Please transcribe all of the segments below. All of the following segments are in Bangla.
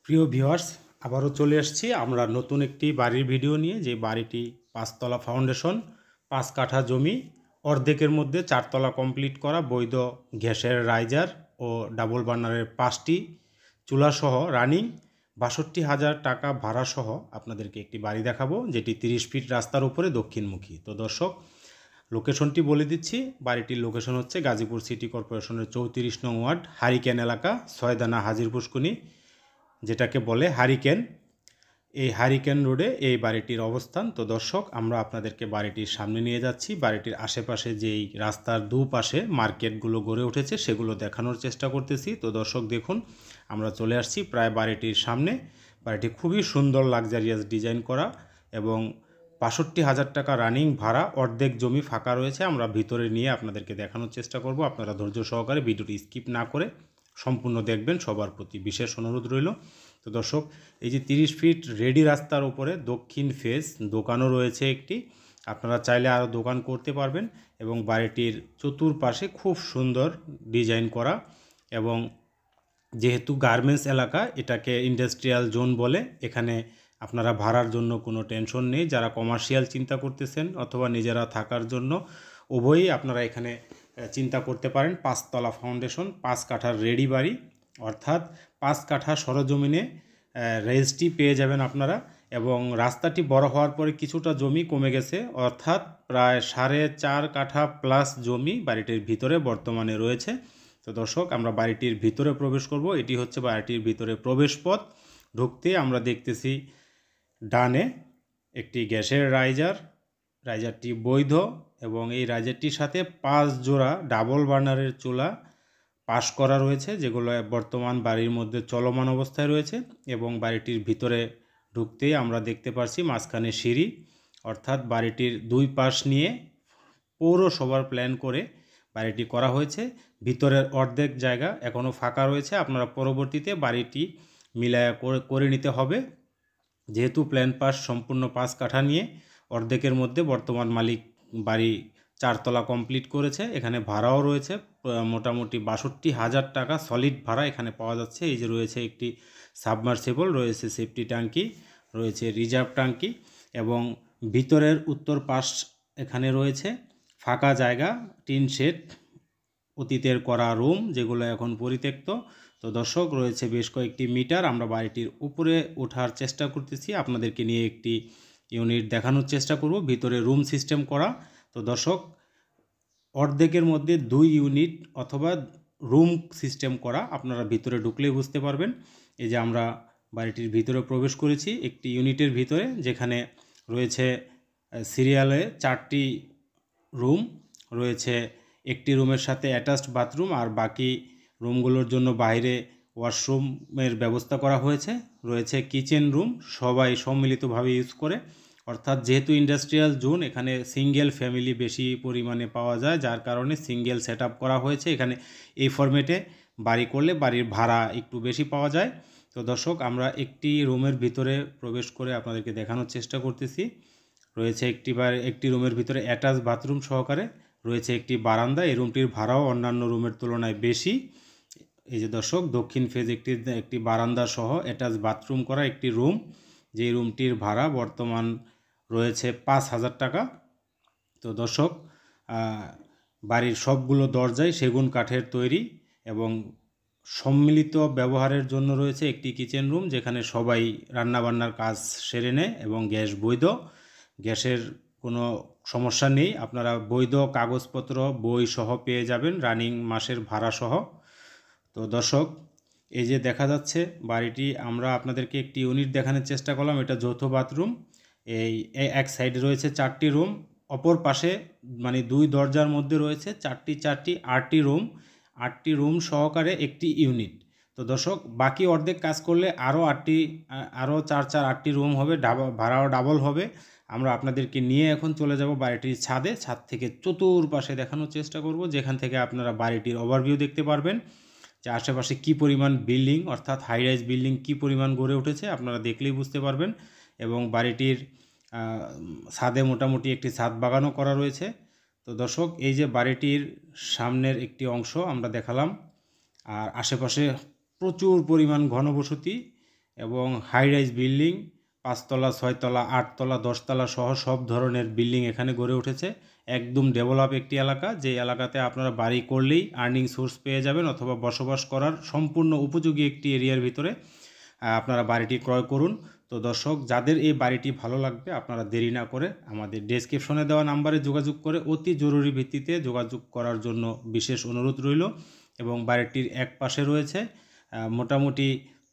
প্রিয় ভিউয়ার্স, আবারও চলে এসেছি আমরা নতুন একটি বাড়ির ভিডিও নিয়ে। যে বাড়িটি 5 তলা ফাউন্ডেশন, 5 কাঠা জমি, অর্ধেকের মধ্যে 4 তলা কমপ্লিট করা, বৈধ গ্যাসের রাইজার ও ডাবল বার্নারের 5টি চুলাসহ রানিং, 62,000 টাকা ভাড়াসহ আপনাদেরকে একটি বাড়ি দেখাবো, যেটি 30 ফিট রাস্তার উপরে দক্ষিণমুখী। তো দর্শক, লোকেশনটি বলে দিচ্ছি। বাড়িটির লোকেশন হচ্ছে গাজীপুর সিটি কর্পোরেশনের 34 নং ওয়ার্ড, হারিকেন এলাকা, ছয়দানা হাজির পুষ্কুনি, যেটাকে বলে হারিকেন। এই হারিকেন রোডে এই বাড়িটির অবস্থান। তো দর্শক, আমরা আপনাদেরকে বাড়িটির সামনে নিয়ে যাচ্ছি। বাড়িটির আশেপাশে যেই রাস্তার দুপাশে মার্কেটগুলো গড়ে উঠেছে সেগুলো দেখানোর চেষ্টা করতেছি। তো দর্শক দেখুন, আমরা চলে আসছি প্রায় বাড়িটির সামনে। বাড়িটি খুবই সুন্দর লাক্সারিয়াস ডিজাইন করা এবং 62,000 টাকা রানিং ভাড়া, অর্ধেক জমি ফাঁকা রয়েছে। আমরা ভিতরে নিয়ে আপনাদেরকে দেখানোর চেষ্টা করব। আপনারা ধৈর্য সহকারে ভিডিওটি স্কিপ না করে সম্পূর্ণ দেখবেন, সবার প্রতি বিশেষ অনুরোধ রইল। তো দর্শক, এই যে 30 ফিট রেডি রাস্তার উপরে দক্ষিণ ফেস দোকানও রয়েছে একটি। আপনারা চাইলে আরও দোকান করতে পারবেন এবং বাড়িটির চতুর্পাশে খুব সুন্দর ডিজাইন করা। এবং যেহেতু গার্মেন্টস এলাকা, এটাকে ইন্ডাস্ট্রিয়াল জোন বলে। এখানে আপনারা ভাড়ার জন্য কোনো টেনশন নেই। যারা কমার্শিয়াল চিন্তা করতেছেন অথবা নিজেরা থাকার জন্য, উভয়ই আপনারা এখানে চিন্তা করতে পারেন। 5 তলা ফাউন্ডেশন, 5 কাঠার রেডি বাড়ি, অর্থাৎ 5 কাঠা সরজমিনে রেজিস্ট্রি পেয়ে যাবেন আপনারা। এবং রাস্তাটি বড় হওয়ার পরে কিছুটা জমি কমে গেছে, অর্থাৎ প্রায় 4.5 কাঠা প্লাস জমি বাড়িটির ভিতরে বর্তমানে রয়েছে। তো দর্শক, আমরা বাড়িটির ভিতরে প্রবেশ করব। এটি হচ্ছে বাড়িটির ভিতরে প্রবেশ পথ। ঢুকতে আমরা দেখতেছি ডানে একটি গ্যাসের রাইজারটি বৈধ এবং এই রাইজারটির সাথে 5 জোড়া ডাবল বার্নারের চুলা পাস করা রয়েছে, যেগুলো বর্তমান বাড়ির মধ্যে চলমান অবস্থায় রয়েছে। এবং বাড়িটির ভিতরে ঢুকতেই আমরা দেখতে পাচ্ছি মাঝখানে সিঁড়ি, অর্থাৎ বাড়িটির দুই পাশ নিয়ে পৌরসভার প্ল্যান করে বাড়িটি করা হয়েছে। ভিতরের অর্ধেক জায়গা এখনও ফাঁকা রয়েছে, আপনারা পরবর্তীতে বাড়িটি মিলায়া করে নিতে হবে। যেহেতু প্ল্যান পাস সম্পূর্ণ 5 কাঠা নিয়ে, অর্ধেকের মধ্যে বর্তমান মালিক বাড়ি 4 তলা কমপ্লিট করেছে। এখানে ভাড়াও রয়েছে মোটামুটি 62,000 টাকা সলিড ভাড়া এখানে পাওয়া যাচ্ছে। এই যে রয়েছে একটি সাবমার্সিবল, রয়েছে সেফটি ট্যাঙ্কি, রয়েছে রিজার্ভ ট্যাঙ্কি এবং ভিতরের উত্তর পাশ এখানে রয়েছে ফাঁকা জায়গা, টিন শেড, অতীতের করা রুম যেগুলো এখন পরিত্যক্ত। তো দর্শক, রয়েছে বেশ কয়েকটি মিটার। আমরা বাড়িটির উপরে ওঠার চেষ্টা করতেছি, আপনাদেরকে নিয়ে একটি ইউনিট দেখানোর চেষ্টা করব। ভিতরে রুম সিস্টেম করা। তো দর্শক, অর্ধেকের মধ্যে 2 ইউনিট অথবা রুম সিস্টেম করা, আপনারা ভিতরে ঢুকলেই বুঝতে পারবেন। এই যে আমরা বাড়িটির ভিতরে প্রবেশ করেছি একটি ইউনিটের ভিতরে, যেখানে রয়েছে সিরিয়ালে 4টি রুম রয়েছে। একটি রুমের সাথে অ্যাটাচড বাথরুম, আর বাকি রুমগুলোর জন্য বাইরে ওয়াশরুমের ব্যবস্থা করা হয়েছে। রয়েছে কিচেন রুম, সবাই সম্মিলিতভাবে ইউজ করে। অর্থাৎ যেহেতু ইন্ডাস্ট্রিয়াল জোন, এখানে সিঙ্গেল ফ্যামিলি বেশি পরিমাণে পাওয়া যায়, যার কারণে সিঙ্গেল সেট আপ করা হয়েছে। এখানে এই ফরম্যাটে বাড়ি করলে বাড়ির ভাড়া একটু বেশি পাওয়া যায়। তো দর্শক, আমরা একটি রুমের ভিতরে প্রবেশ করে আপনাদেরকে দেখানোর চেষ্টা করতেছি। রয়েছে একটি রুমের ভিতরে অ্যাটাচ বাথরুম সহকারে, রয়েছে একটি বারান্দা। এই রুমটির ভাড়াও অন্যান্য রুমের তুলনায় বেশি। এই যে দর্শক, দক্ষিণ ফেজ একটি বারান্দা সহ অ্যাটাচ বাথরুম করা একটি রুম, যেই রুমটির ভাড়া বর্তমান রয়েছে 5,000 টাকা। তো দর্শক, বাড়ির সবগুলো দরজাই সেগুন কাঠের তৈরি এবং সম্মিলিত ব্যবহারের জন্য রয়েছে একটি কিচেন রুম, যেখানে সবাই রান্নাবান্নার কাজ সেরে নেয় এবং গ্যাস বৈধ। গ্যাসের কোনো সমস্যা নেই, আপনারা বৈধ কাগজপত্র বই সহ পেয়ে যাবেন, রানিং মাসের ভাড়া সহ। তো দর্শক, এই যে দেখা যাচ্ছে বাড়িটি, আমরা আপনাদেরকে একটি ইউনিট দেখানোর চেষ্টা করলাম। এটা যৌথ বাথরুম। এই এক সাইডে রয়েছে 4টি রুম, অপর পাশে মানে 2 দরজার মধ্যে রয়েছে 4টি 8টি রুম। 8টি রুম সহকারে একটি ইউনিট। তো দর্শক, বাকি অর্ধেক কাজ করলে আরও 8টি রুম হবে, ভাড়াও ডাবল হবে। আমরা আপনাদেরকে নিয়ে এখন চলে যাব বাড়িটির ছাদে। ছাদ থেকে চতুর্পাশে দেখানোর চেষ্টা করব, যেখান থেকে আপনারা বাড়িটির ওভারভিউ দেখতে পারবেন যে আশেপাশে কী পরিমাণ বিল্ডিং, অর্থাৎ হাই রাইজ বিল্ডিং কী পরিমাণ গড়ে উঠেছে, আপনারা দেখলেই বুঝতে পারবেন। এবং বাড়িটির ছাদে মোটামুটি একটি ছাদ বাগানও করা রয়েছে। তো দর্শক, এই যে বাড়িটির সামনের একটি অংশ আমরা দেখালাম, আর আশেপাশে প্রচুর পরিমাণ ঘনবসতি এবং হাই রাইজ বিল্ডিং 5 তলা 6 তলা 8 তলা 10 তলা সহ সব ধরনের বিল্ডিং এখানে গড়ে উঠেছে। একদম ডেভেলপ একটি এলাকা, যে এলাকাতে আপনারা বাড়ি করলেই আর্নিং সোর্স পেয়ে যাবেন অথবা বসবাস করার সম্পূর্ণ উপযোগী একটি এরিয়ার ভিতরে আপনারা বাড়িটি ক্রয় করুন। তো দর্শক, যাদের এই বাড়িটি ভালো লাগবে আপনারা দেরি না করে আমাদের ডেসক্রিপশনে দেওয়া নাম্বারে যোগাযোগ করে অতি জরুরি ভিত্তিতে যোগাযোগ করার জন্য বিশেষ অনুরোধ রইল। এবং বাড়িটির এক পাশে রয়েছে মোটামুটি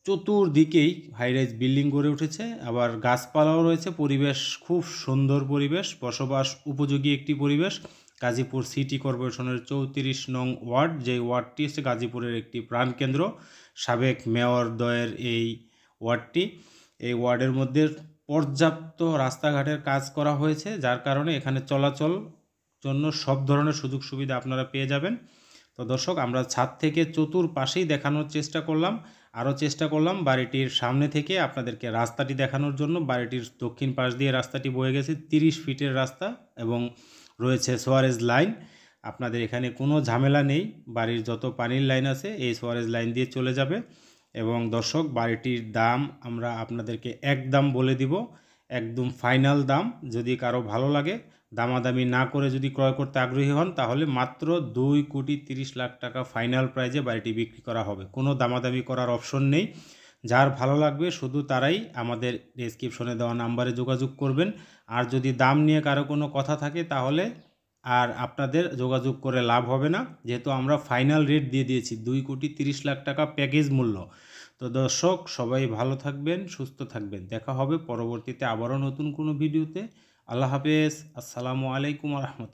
চতুর্দিকেই হাইরাইজ বিল্ডিং গড়ে উঠেছে, আবার গাছপালাও রয়েছে। পরিবেশ খুব সুন্দর পরিবেশ, বসবাস উপযোগী একটি পরিবেশ। গাজীপুর সিটি কর্পোরেশনের 34 নং ওয়ার্ড, যে ওয়ার্ডটি হচ্ছে গাজীপুরের একটি প্রাণকেন্দ্র। সাবেক মেয়রদ্বয়ের এই ওয়ার্ডটি, এই ওয়ার্ডের মধ্যে পর্যাপ্ত রাস্তাঘাটের কাজ করা হয়েছে, যার কারণে এখানে চলাচল জন্য সব ধরনের সুযোগ সুবিধা আপনারা পেয়ে যাবেন। তো দর্শক, আমরা ছাদ থেকে চতুর্পাশেই দেখানোর চেষ্টা করলাম, আরও চেষ্টা করলাম বাড়িটির সামনে থেকে আপনাদেরকে রাস্তাটি দেখানোর জন্য। বাড়িটির দক্ষিণ পাশ দিয়ে রাস্তাটি বয়ে গেছে, 30 ফিটের রাস্তা এবং রয়েছে সোয়ারেজ লাইন। আপনাদের এখানে কোনো ঝামেলা নেই, বাড়ির যত পানির লাইন আছে এই সোয়ারেজ লাইন দিয়ে চলে যাবে। এবং দর্শক, বাড়িটির দাম আমরা আপনাদেরকে একদম বলে দিব, একদম ফাইনাল দাম। যদি কারো ভালো লাগে, দামাদামি না করে যদি ক্রয় করতে আগ্রহী হন, তাহলে মাত্র 2,30,00,000 টাকা ফাইনাল প্রাইজে বাড়িটি বিক্রি করা হবে। কোনো দামাদামি করার অপশন নেই। যার ভালো লাগবে শুধু তারাই আমাদের ডেসক্রিপশনে দেওয়া নাম্বারে যোগাযোগ করবেন। আর যদি দাম নিয়ে কারো কোনো কথা থাকে তাহলে আর আপনাদের যোগাযোগ করে লাভ হবে না, যেহেতু আমরা ফাইনাল রেট দিয়ে দিয়েছি 2,30,00,000 টাকা প্যাকেজ মূল্য। তো দর্শক, সবাই ভালো থাকবেন, সুস্থ থাকবেন। দেখা হবে পরবর্তীতে আবারও নতুন কোনো ভিডিওতে। আল্লাহ হাফেজ। আসসালামু আলাইকুম রহমতুল্লাহ।